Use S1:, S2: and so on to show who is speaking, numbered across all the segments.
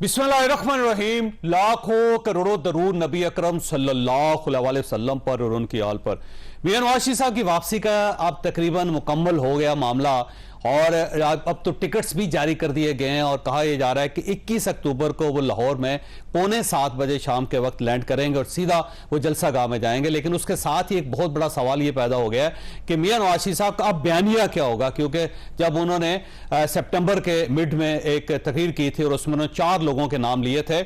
S1: बिस्मिल्लाहिर्रहमानिर्रहीम। लाखों करोड़ों दरूद नबी अकरम सल्लल्लाहु अलैहि वसल्लम पर और उनकी आल पर। मियां नवाज शरीफ साहब की वापसी का अब तकरीबन मुकम्मल हो गया मामला और अब तो टिकट्स भी जारी कर दिए गए हैं और कहा यह जा रहा है कि 21 अक्टूबर को वो लाहौर में 6:45 बजे शाम के वक्त लैंड करेंगे और सीधा वो जलसा गाह में जाएंगे। लेकिन उसके साथ ही एक बहुत बड़ा सवाल ये पैदा हो गया है कि मियां नवाज शरीफ साहब का अब बयानिया क्या होगा, क्योंकि जब उन्होंने सितंबर के मिड में एक तकरीर की थी और उसमें उन्होंने 4 लोगों के नाम लिए थे,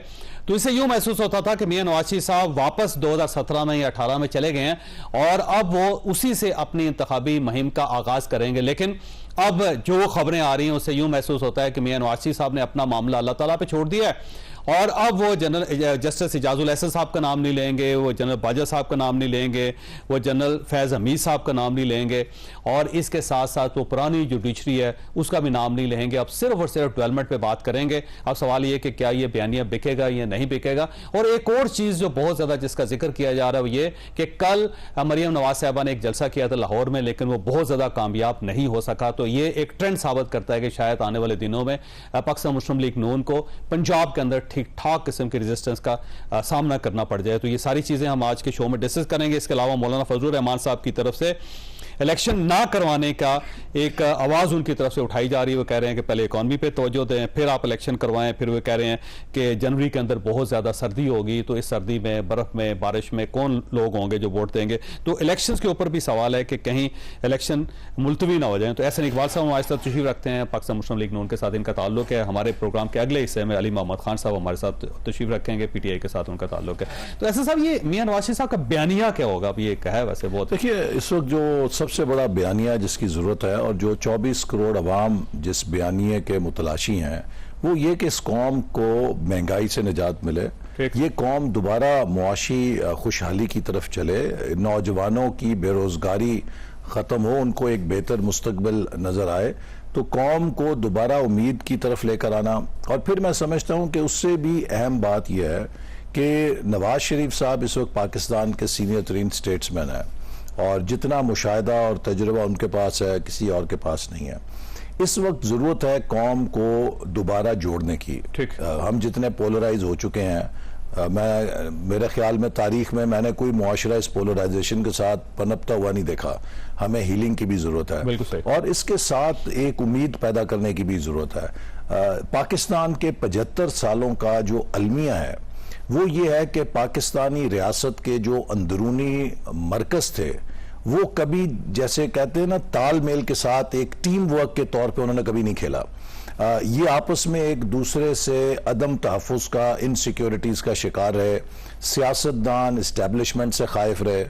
S1: तो इससे यूं महसूस होता था कि मियां नवाज शरीफ साहब वापस 2017 में या 18 में चले गए हैं और अब वो उसी से अपनी इंतखाबी मुहिम का आगाज करेंगे। लेकिन अब जो खबरें आ रही हैं उससे यूं महसूस होता है कि मियां नवाज शरीफ साहब ने अपना मामला अल्लाह ताला पे छोड़ दिया है और अब वो जनरल जस्टिस इजाजुल एहसन साहब का नाम नहीं लेंगे, वो जनरल बाजा साहब का नाम नहीं लेंगे, वो जनरल फैज़ हमीद साहब का नाम नहीं लेंगे और इसके साथ साथ वो पुरानी जुडिशरी है उसका भी नाम नहीं लेंगे। अब सिर्फ और सिर्फ डेवलपमेंट पे बात करेंगे। अब सवाल ये कि क्या ये बयानिया बिकेगा या नहीं बिकेगा। और एक और चीज़ जो बहुत ज़्यादा जिसका जिक्र किया जा रहा है वो ये कि कल मरियम नवाज साहबा ने एक जलसा किया था लाहौर में, लेकिन वो बहुत ज़्यादा कामयाब नहीं हो सका। तो ये एक ट्रेंड साबित करता है कि शायद आने वाले दिनों में पाकिस्तान मुस्लिम लीग नून को पंजाब के अंदर ठीक ठाक किस्म की रेजिस्टेंस का सामना करना पड़ जाए। तो ये सारी चीजें हम आज के शो में डिस्कस करेंगे। इसके अलावा मौलाना फजलुर रहमान साहब की तरफ से इलेक्शन ना करवाने का एक आवाज उनकी तरफ से उठाई जा रही है। वो कह रहे हैं कि पहले इकॉनमी पे तवज्जो दें, फिर आप इलेक्शन करवाएं। फिर वो कह रहे हैं कि जनवरी के अंदर बहुत ज्यादा सर्दी होगी, तो इस सर्दी में बर्फ में बारिश में कौन लोग होंगे जो वोट देंगे। तो इलेक्शन के ऊपर भी सवाल है कि कहीं इलेक्शन मुलतवी ना हो जाए। तो ऐसे इकबाल साहब हमारे साथ तशरीफ रखते हैं, पाकिस्तान मुस्लिम लीग नून के साथ इनका ताल्लुक है। हमारे प्रोग्राम के अगले हिस्से में अली मोहम्मद खान साहब हमारे साथ तशरीफ रखेंगे, PTI के साथ उनका ताल्लुक है। तो ऐसे साहब ये मियां नवाज शरीफ साहब का बयानिया क्या होगा? अब ये कहा है वैसे बहुत,
S2: देखिए इस वक्त जो सबसे बड़ा बयानिया जिसकी जरूरत है और जो 24 करोड़ अवाम जिस बयानिए के मुतलाशी हैं वो ये कि इस कौम को महंगाई से निजात मिले, ये कौम दोबारा मुआशी खुशहाली की तरफ चले, नौजवानों की बेरोजगारी खत्म हो, उनको एक बेहतर मुस्तकबिल नजर आए, तो कौम को दोबारा उम्मीद की तरफ लेकर आना। और फिर मैं समझता हूं कि उससे भी अहम बात यह है कि नवाज शरीफ साहब इस वक्त पाकिस्तान के सीनियर तरीन स्टेट्समैन है और जितना मुशाहिदा और तजुर्बा उनके पास है किसी और के पास नहीं है। इस वक्त जरूरत है कौम को दोबारा जोड़ने की। हम जितने पोलराइज हो चुके हैं, मेरे ख्याल में तारीख में मैंने कोई मुआशरा इस पोलराइजेशन के साथ पनपता हुआ नहीं देखा। हमें हीलिंग की भी जरूरत है और इसके साथ एक उम्मीद पैदा करने की भी जरूरत है। पाकिस्तान के 75 सालों का जो अलमिया है वो ये है कि पाकिस्तानी रियासत के जो अंदरूनी मरकज थे वो कभी, जैसे कहते हैं ना, तालमेल के साथ एक टीम वर्क के तौर पे उन्होंने कभी नहीं खेला। ये आपस में एक दूसरे से अदम तहफ़्फ़ुज़ का, इनसिक्योरिटीज का शिकार रहे। सियासतदान इस्टेब्लिशमेंट से खाइफ रहे,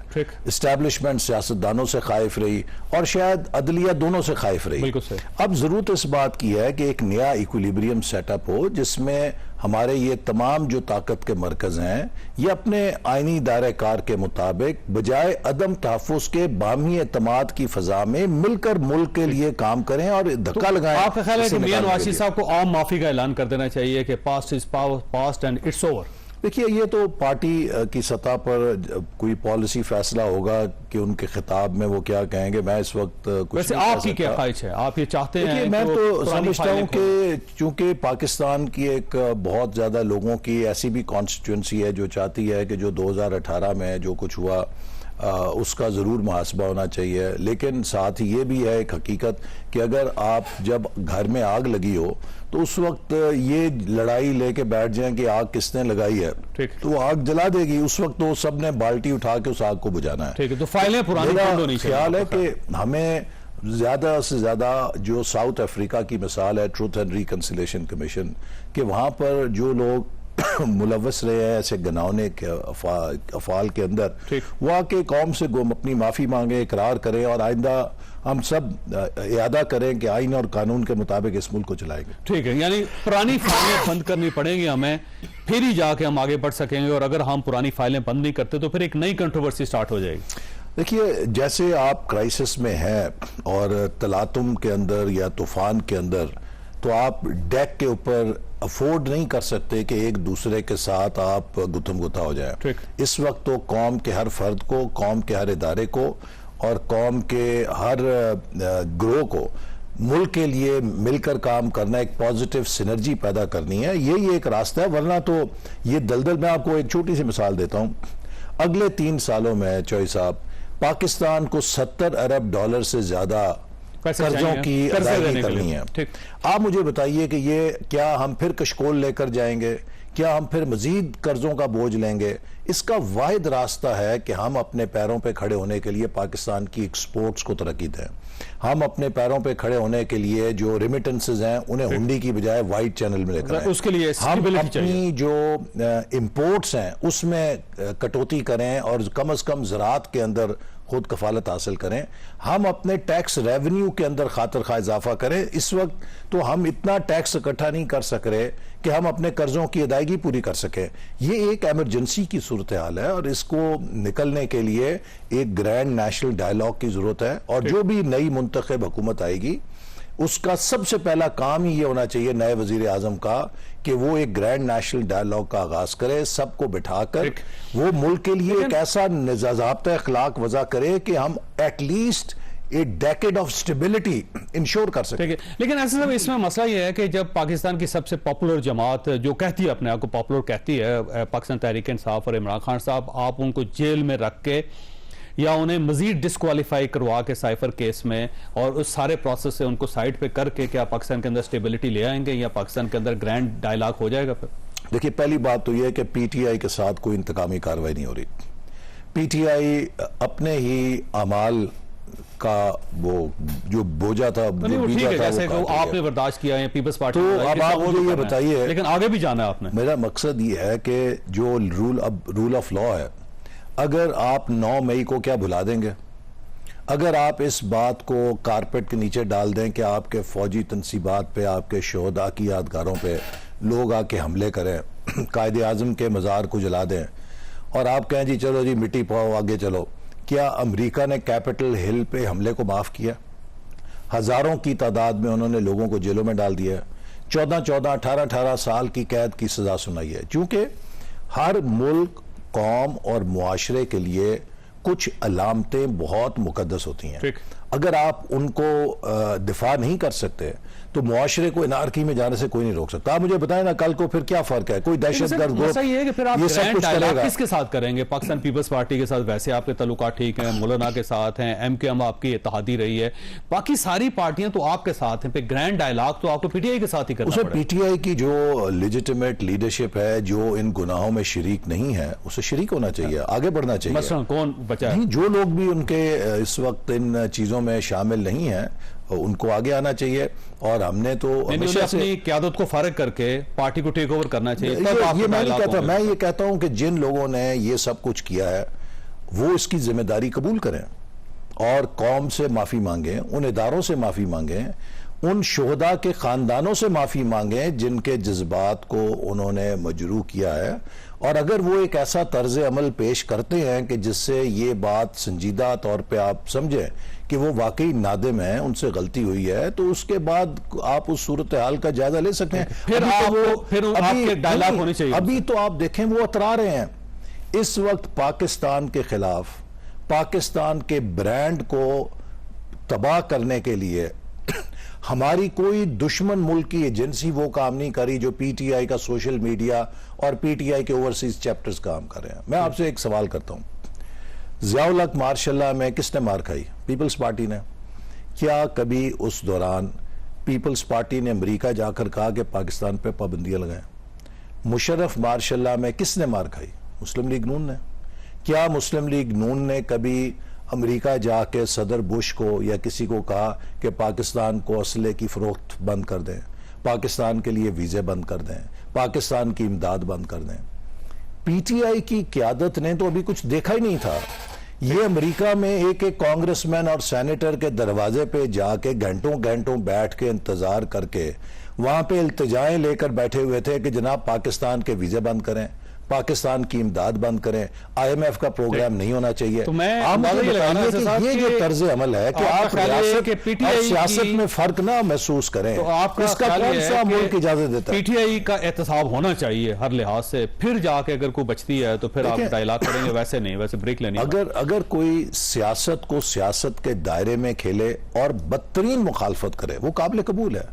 S2: इस्टेब्लिशमेंट सियासतदानों से खाइफ रही और शायद अदलिया दोनों से खाइफ रही। अब जरूरत इस बात की है कि एक नया इक्विलिब्रियम सेटअप हो जिसमें हमारे ये तमाम जो ताकत के मरकज हैं ये अपने आईनी दायरे कार के मुताबिक बजाय अदम तहफ़्फ़ुज़ के बामी एतमाद की फजा में मिलकर मुल्क के लिए काम करें और धक्का लगाएं।
S1: आपका ख्याल है कि मियां नवाज शरीफ साहब को आम माफी का ऐलान कर देना चाहिए कि past is past and it's over?
S2: देखिए ये तो पार्टी की सतह पर कोई पॉलिसी फैसला होगा कि उनके खिताब में वो क्या कहेंगे। मैं इस वक्त कुछ
S1: वैसे आपकी क्या ख्वाहिश है, आप ये चाहते हैं?
S2: मैं तो समझता हूं कि चूंकि पाकिस्तान की एक बहुत ज्यादा लोगों की ऐसी भी कॉन्स्टिट्यूंसी है जो चाहती है कि जो 2018 में जो कुछ हुआ उसका ज़रूर मुहासबा होना चाहिए। लेकिन साथ ही ये भी है एक हकीकत कि अगर आप जब घर में आग लगी हो तो उस वक्त ये लड़ाई लेके बैठ जाएं कि आग किसने लगाई है, तो वो आग जला देगी। उस वक्त तो सबने बाल्टी उठा के उस आग को बुझाना है।
S1: तो फाइलें पुरानी
S2: मेरा ख्याल है कि हमें ज्यादा से ज्यादा जो साउथ अफ्रीका की मिसाल है, ट्रूथ एंड रिकंसिलिएशन कमीशन, कि वहां पर जो लोग मुलव्वस रहे हैं ऐसे गनाउने के अफाल के अंदर, वो आके कौम से अपनी माफी मांगे, इकरार करें और आइंदा हम सब इरादा करें कि आइन और कानून के मुताबिक इस मुल्क को चलाएंगे।
S1: ठीक है, यानी पुरानी फाइलें बंद करनी पड़ेंगी हमें, फिर ही जाके हम आगे बढ़ सकेंगे। और अगर हम पुरानी फाइलें बंद नहीं करते तो फिर एक नई कंट्रोवर्सी स्टार्ट हो जाएगी।
S2: देखिए जैसे आप क्राइसिस में हैं और तलातुम के अंदर या तूफान के अंदर, तो आप डेक के ऊपर अफोर्ड नहीं कर सकते कि एक दूसरे के साथ आप गुत्थम गुत्था हो जाए। इस वक्त तो कौम के हर फर्द को, कौम के हर इदारे को और कौम के हर ग्रोह को मुल्क के लिए मिलकर काम करना, एक पॉजिटिव सिनर्जी पैदा करनी है, यही एक रास्ता है। वरना तो ये दलदल, मैं आपको एक छोटी सी मिसाल देता हूं। अगले 3 सालों में चौई साहब, पाकिस्तान को $70 अरब से ज्यादा कर्जों की अदायगी करनी है। आप मुझे बताइए कि ये क्या हम फिर कशकोल लेकर जाएंगे, क्या हम फिर मजीद कर्जों का बोझ लेंगे? इसका वाहिद रास्ता है कि हम अपने पैरों पे खड़े होने के लिए पाकिस्तान की एक्सपोर्ट्स को तरक्की दें। हम अपने पैरों पे खड़े होने के लिए जो रेमिटेंसेज हैं उन्हें हुंडी की बजाय वाइट चैनल में लेकर आएं।
S1: उसके लिए
S2: हम अपनी जो इंपोर्ट्स हैं उसमें कटौती करें और कम से कम ज़राअत के अंदर खुद कफालत हासिल करें। हम अपने टैक्स रेवेन्यू के अंदर खातिर खा इजाफा करें। इस वक्त तो हम इतना टैक्स इकट्ठा नहीं कर सक रहे कि हम अपने कर्जों की अदायगी पूरी कर सकें। ये एक एमरजेंसी की सूरत हाल है और इसको निकलने के लिए एक ग्रैंड नेशनल डायलॉग की जरूरत है। और जो भी नई मुंतखब हुकूमत आएगी उसका सबसे पहला काम ही ये होना चाहिए नए वजीर आजम का कि वो एक ग्रैंड नेशनल डायलॉग का आगाज करे, सबको बिठाकर वो मुल्क के लिए एक ऐसा ज़ाब्ता अखलाक वज़ा करे कि हम at least A decade of stability ensure कर सके।
S1: लेकिन ऐसे सब इसमें मसला यह है कि जब पाकिस्तान की सबसे पॉपुलर जमात जो कहती है अपने आप को पॉपुलर कहती है, पाकिस्तान तहरीक इंसाफ और इमरान खान साहब, आप उनको जेल में रख के या उन्हें मजीद डिस्क्वालीफाई करवा के साइफर केस में और उस सारे प्रोसेस से उनको साइड पे करके क्या पाकिस्तान के अंदर स्टेबिलिटी ले आएंगे या पाकिस्तान के अंदर ग्रैंड डायलॉग हो जाएगा? फिर
S2: देखिए, पहली बात तो यह है कि पीटीआई के साथ कोई इंतकामी कार्रवाई नहीं हो रही। पीटीआई अपने ही अमाल का वो जो बोझा था, जो बीजा था, वो
S1: आपने बर्दाश्त किया है पीपल्स पार्टी।
S2: तो अब आप मुझे ये बताइए,
S1: लेकिन आगे भी जाना है आपने।
S2: मेरा मकसद ये है कि जो रूल ऑफ लॉ है, अगर आप 9 मई को क्या भुला देंगे? अगर आप इस बात को कारपेट के नीचे डाल दें कि आपके फौजी तनसीबात पे, आपके शोहदा की यादगारों पे लोग आके हमले करें, कायदे आज़म के मज़ार को जला दें और आप कहें जी चलो जी मिट्टी पाओ आगे चलो, क्या अमेरिका ने कैपिटल हिल पे हमले को माफ़ किया? हज़ारों की तादाद में उन्होंने लोगों को जेलों में डाल दिया, 14-14, 18-18 साल की कैद की सज़ा सुनाई है। चूँकि हर मुल्क, कौम और मुआशरे के लिए कुछ अलामतें बहुत मुकद्दस होती हैं। अगर आप उनको दिफा नहीं कर सकते तो मुआशरे को अनारकी में जाने से कोई नहीं रोक सकता। आप मुझे बताएं ना, कल को फिर क्या फर्क है? कोई दहशतगर्द ग्रुप
S1: ये सब कुछ करेगा। किसके साथ करेंगे? पाकिस्तान पीपल्स पार्टी के साथ वैसे आपके ताल्लुकात ठीक हैं, मौलाना के साथ हैं, एमकेएम आपकी इत्तेहादी रही है, बाकी सारी पार्टियां तो आपके साथ हैं, फिर ग्रैंड डायलॉग तो आपको पीटीआई के साथ ही करना पड़ेगा।
S2: पीटीआई की जो लेजिटिमेट लीडरशिप है, जो इन गुनाहों में शरीक नहीं है, उसे शरीक होना चाहिए, आगे बढ़ना चाहिए।
S1: मसलन कौन बचा है?
S2: जो लोग भी उनके इस वक्त इन चीजों में शामिल नहीं है उनको आगे आना चाहिए। और हमने तो हमेशा से
S1: अपनी क़यादत को फारिग करके पार्टी को टेक ओवर करना चाहिए।
S2: ये मैं नहीं कहता, मैं ये कहता हूं कि जिन लोगों ने ये सब कुछ किया है वो इसकी जिम्मेदारी कबूल करें और कौम से माफी मांगे, उन इदारों से माफी मांगे, उन शोहदा के खानदानों से माफी मांगे जिनके जज्बात को उन्होंने मजरूह किया है। और अगर वो एक ऐसा तर्ज अमल पेश करते हैं कि जिससे ये बात संजीदा तौर पे आप समझें कि वो वाकई नादिम है, उनसे गलती हुई है, तो उसके बाद आप उस सूरत हाल का जायजा ले सकते हैं।
S1: फिर आपके डायलॉग होने चाहिए।
S2: अभी तो आप देखें वो अतरा रहे हैं इस वक्त पाकिस्तान के खिलाफ, पाकिस्तान के ब्रांड को तबाह करने के लिए हमारी कोई दुश्मन मुल्क की एजेंसी वो काम नहीं करी जो पीटीआई का सोशल मीडिया और पीटीआई के ओवरसीज चैप्टर्स काम कर रहे हैं। मैं आपसे एक सवाल करता हूं, ज़ियाउल हक मार्शल्लाह में किसने मार खाई? पीपल्स पार्टी ने। क्या कभी उस दौरान पीपल्स पार्टी ने अमेरिका जाकर कहा कि पाकिस्तान पे पाबंदियां लगाएं? मुशर्रफ मार्शल्लाह में किसने मार खाई? मुस्लिम लीग नून ने। क्या मुस्लिम लीग नून ने कभी अमेरिका जाके सदर बुश को या किसी को कहा कि पाकिस्तान को असले की फरोख्त बंद कर दें, पाकिस्तान के लिए वीजे बंद कर दें, पाकिस्तान की इमदाद बंद कर दें? पीटीआई की क्यादत ने तो अभी कुछ देखा ही नहीं था। ये अमेरिका में एक एक कांग्रेसमैन और सेनेटर के दरवाजे पे जाके घंटों घंटों बैठ के इंतजार करके वहां पे इल्तिजाएं लेकर बैठे हुए थे कि जनाब पाकिस्तान के वीजे बंद करें, पाकिस्तान की इमदाद बंद करें, IMF का प्रोग्राम नहीं होना चाहिए।
S1: तो मैं
S2: आप मुझे
S1: ये लगाना
S2: बताइए
S1: है
S2: कि ये जो तर्ज अमल है कि
S1: आपका
S2: आप
S1: ख्याल है
S2: रियासत
S1: कि
S2: और
S1: PTI
S2: सियासत
S1: की-
S2: में फर्क ना महसूस करें,
S1: तो आपका
S2: इसका
S1: ख्याल
S2: कौन
S1: ये है
S2: सा
S1: कि
S2: मुल्क इजाजत देता है?
S1: PTI का एहतसाब होना चाहिए हर लिहाज से, फिर जाके अगर कोई बचती है तो फिर आप
S2: देखिए,
S1: डायलॉग करेंगे, वैसे नहीं, वैसे ब्रेक लेनी
S2: अगर कोई सियासत को सियासत के दायरे में खेले और बदतरीन मुखालफत करे, वो काबिल कबूल है।